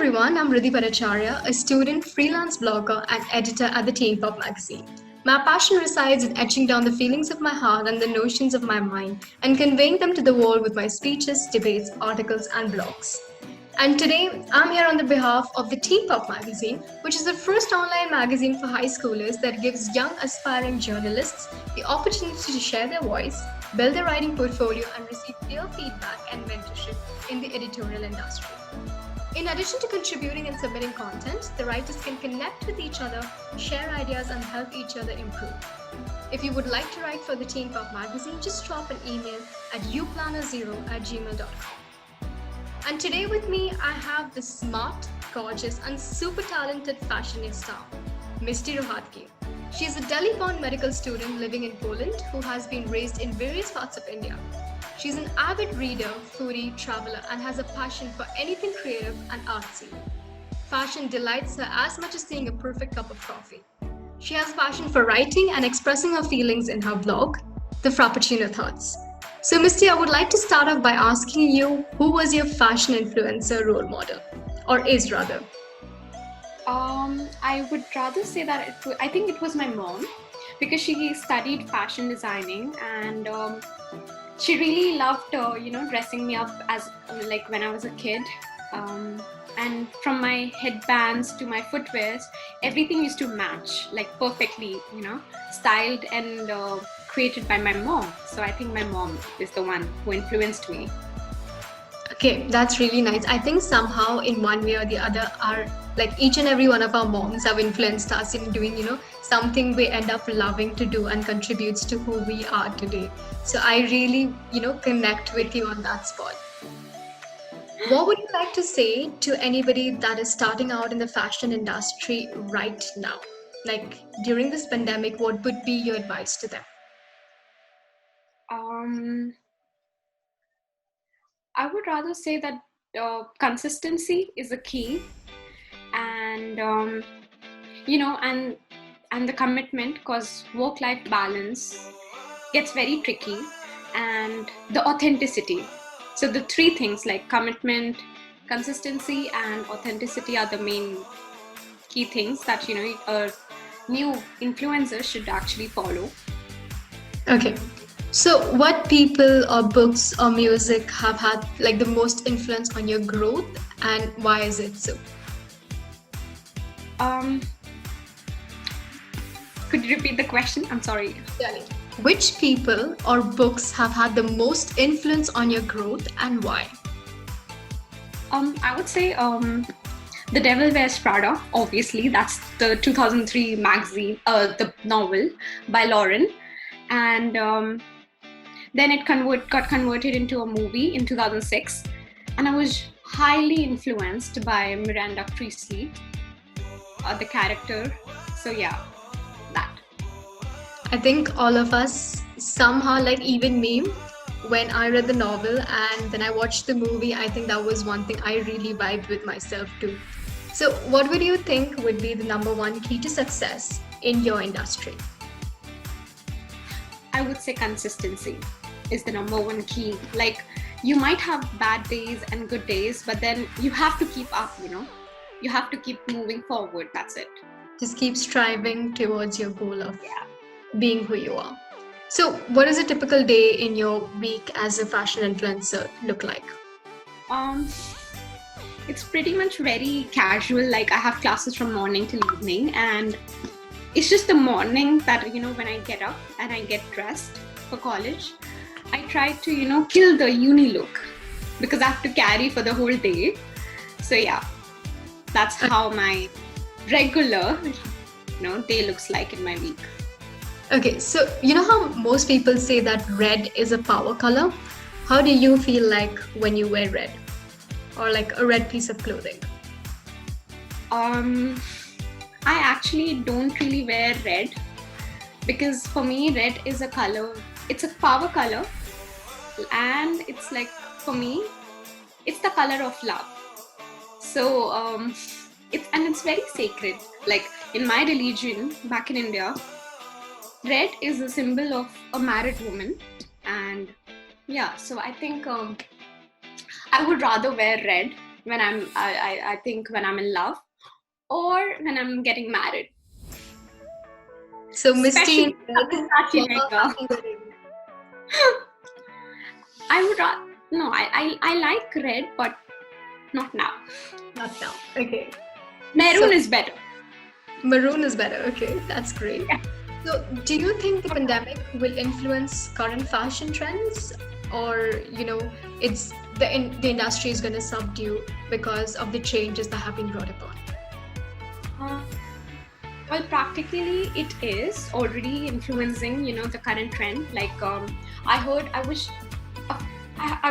everyone, I'm Riddhi Bhattacharya, a student, freelance blogger, and editor at the Teen Pop magazine. My passion resides in etching down the feelings of my heart and the notions of my mind and conveying them to the world with my speeches, debates, articles, and blogs. And today, I'm here on the behalf of the Teen Pop magazine, which is the first online magazine for high schoolers that gives young aspiring journalists the opportunity to share their voice, build their writing portfolio, and receive clear feedback and mentorship in the editorial industry. In addition to contributing and submitting content, the writers can connect with each other, share ideas, and help each other improve. If you would like to write for the Teen Pop magazine, just drop an email at uplanner0@gmail.com. And today with me, I have the smart, gorgeous, and super talented fashionista, Misty Rohatgi. She is a Delhi-born medical student living in Poland who has been raised in various parts of India. She's an avid reader, foodie, traveler, and has a passion for anything creative and artsy. Fashion delights her as much as seeing a perfect cup of coffee. She has passion for writing and expressing her feelings in her blog, The Frappuccino Thoughts. So, Misty, I would like to start off by asking you, who was your fashion influencer role model? Or is rather? I would rather say that I think it was my mom, because she studied fashion designing, and she really loved dressing me up as like when I was a kid, and from my headbands to my footwears, everything used to match like perfectly, styled and created by my mom. So I think my mom is the one who influenced me. Okay, that's really nice. I think somehow in one way or the other, our like each and every one of our moms have influenced us in doing, something we end up loving to do and contributes to who we are today. So I really, connect with you on that spot. What would you like to say to anybody that is starting out in the fashion industry right now? Like during this pandemic, what would be your advice to them? Um, I would rather say that consistency is a key, and and the commitment, because work-life balance gets very tricky, and the authenticity. So the three things like commitment, consistency, and authenticity are the main key things that a new influencer should actually follow. Okay. So, what people or books or music have had like the most influence on your growth, and why is it so? Um, could you repeat the question? I'm sorry. Darling. Which people or books have had the most influence on your growth, and why? I would say The Devil Wears Prada. Obviously, that's the 2003 magazine, the novel by Lauren, and then it got converted into a movie in 2006, and I was highly influenced by Miranda Priestley, the character. So yeah, that. I think all of us somehow, like even me, when I read the novel and then I watched the movie, I think that was one thing I really vibed with myself too. So, what would you think would be the number one key to success in your industry? I would say consistency is the number one key. Like, you might have bad days and good days, but then you have to keep up, You have to keep moving forward. That's it. Just keep striving towards your goal of being who you are. So, what does a typical day in your week as a fashion influencer look like? Um, it's pretty much very casual. Like, I have classes from morning till evening, and it's just the morning that, when I get up and I get dressed for college, I try to, kill the uni look, because I have to carry for the whole day. So yeah, that's how my regular, day looks like in my week. Okay, so you know how most people say that red is a power color? How do you feel like when you wear red? Or like a red piece of clothing? I actually don't really wear red, because for me, red is a color, it's a power color, and it's like, for me, it's the color of love. So it's very sacred. Like in my religion back in India, red is a symbol of a married woman, and yeah, so I think I would rather wear red when I think when I'm in love or when I'm getting married. So Misty Especially in red Bhattacharya for her lehenga. happy wedding. I would no, I like red, but not now. Not now. Okay. Maroon So is better. maroon is better. Okay, that's great. Yeah. So do you think the pandemic will influence current fashion trends, or it's the industry is going to subdue because of the changes that have been brought upon? Uh, well, practically, it is already influencing, the current trend. Like, uh, I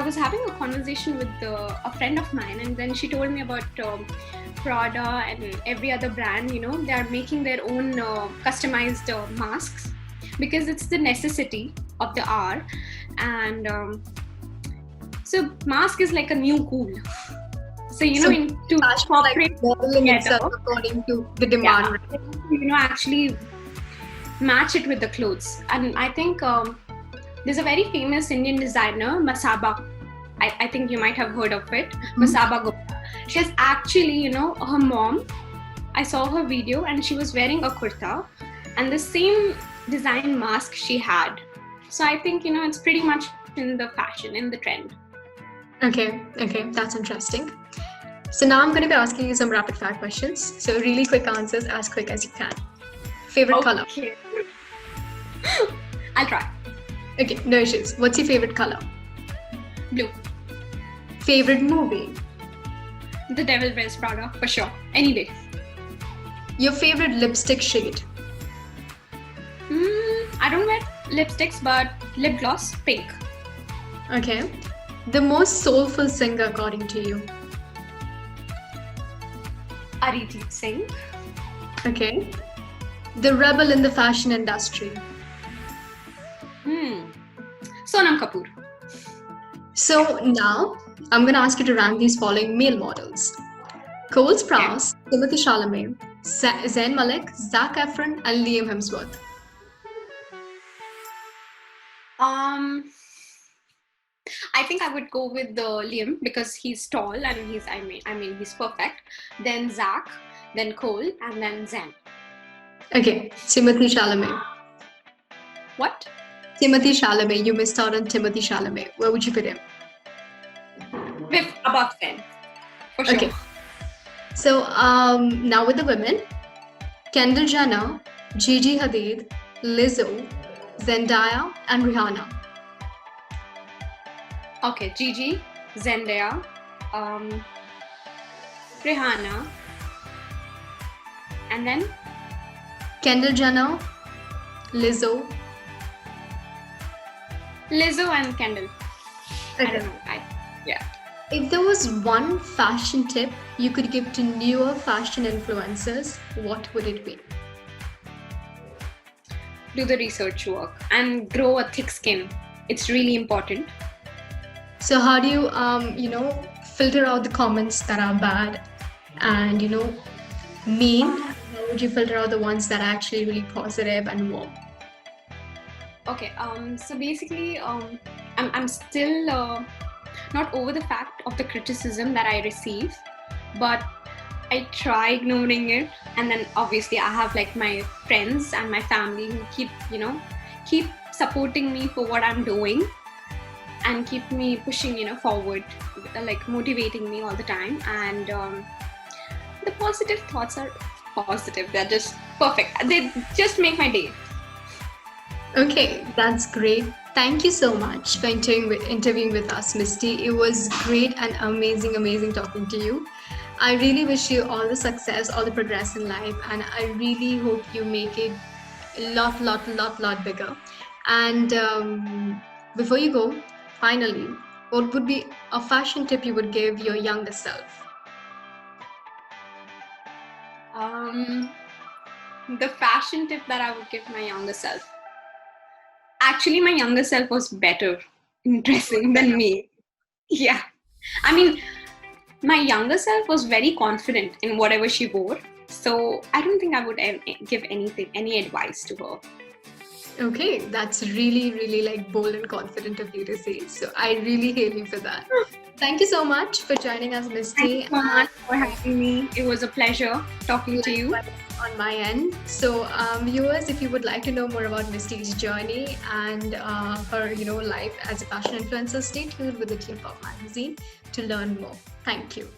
was having a conversation with a friend of mine, and then she told me about Prada and every other brand. They are making their own customized masks because it's the necessity of the hour, and so mask is like a new cool. So So to fashion like cooperate modeling itself together, according to the demand. yeah, Right? actually match it with the clothes. And I think there's a very famous Indian designer, Masaba. I think you might have heard of it. Masaba Gupta. She's actually, her mom, I saw her video and she was wearing a kurta and the same design mask she had. So I think, it's pretty much in the fashion, in the trend. Okay, that's interesting. So now I'm going to be asking you some rapid fire questions. So really quick answers, as quick as you can. Favorite color? Okay. I'll try. Okay, no issues. What's your favorite color? Blue. Favorite movie? The Devil Wears Prada, for sure. Any day. Your favorite lipstick shade? I don't wear lipsticks, but lip gloss, pink. Okay. The most soulful singer according to you? Arijit Singh. Okay. The rebel in the fashion industry? Sonam Kapoor. So now I'm going to ask you to rank these following male models: Cole Sprouse, Timothy Chalamet, Zayn Malik, Zac Efron, and Liam Hemsworth. I think I would go with the Liam because he's tall and he's perfect. Then Zac, then Cole, and then Zen. Okay, Timothy Chalamet. What? Timothy Chalamet. You missed out on Timothy Chalamet. Where would you put him? With above 10, for sure. Okay. So now with the women: Kendall Jenner, Gigi Hadid, Lizzo, Zendaya, and Rihanna. Okay, Gigi, Zendaya, Rihanna, and then Kendall Jenner, Lizzo. Lizzo and Kendall. I Okay. don't know. Yeah. If there was one fashion tip you could give to newer fashion influencers, what would it be? Do the research work and grow a thick skin. It's really important. So how do you filter out the comments that are bad and mean? How would you filter out the ones that are actually really positive and warm? Okay. So basically, I'm still not over the fact of the criticism that I receive, but I try ignoring it. And then obviously I have like my friends and my family who keep supporting me for what I'm doing and keep me pushing, forward, like motivating me all the time. And the positive thoughts are positive. They're just perfect. They just make my day. Okay, that's great. Thank you so much for interviewing with us, Misty. It was great and amazing talking to you. I really wish you all the success, all the progress in life, and I really hope you make it a lot bigger. And before you go, finally, what would be a fashion tip you would give your younger self? The fashion tip that I would give my younger self. Actually, my younger self was better in dressing than me. Yeah. I mean, my younger self was very confident in whatever she wore. So I don't think I would give any advice to her. Okay, that's really, really like bold and confident of you to say. So I really hail you for that. Thank you so much for joining us, Thank you Misty. so And much for having me. It was a pleasure talking to you. likewise on my end. So, viewers, if you would like to know more about Misty's journey and her, life as a fashion influencer, stay tuned with the Teen Pop magazine to learn more. Thank you.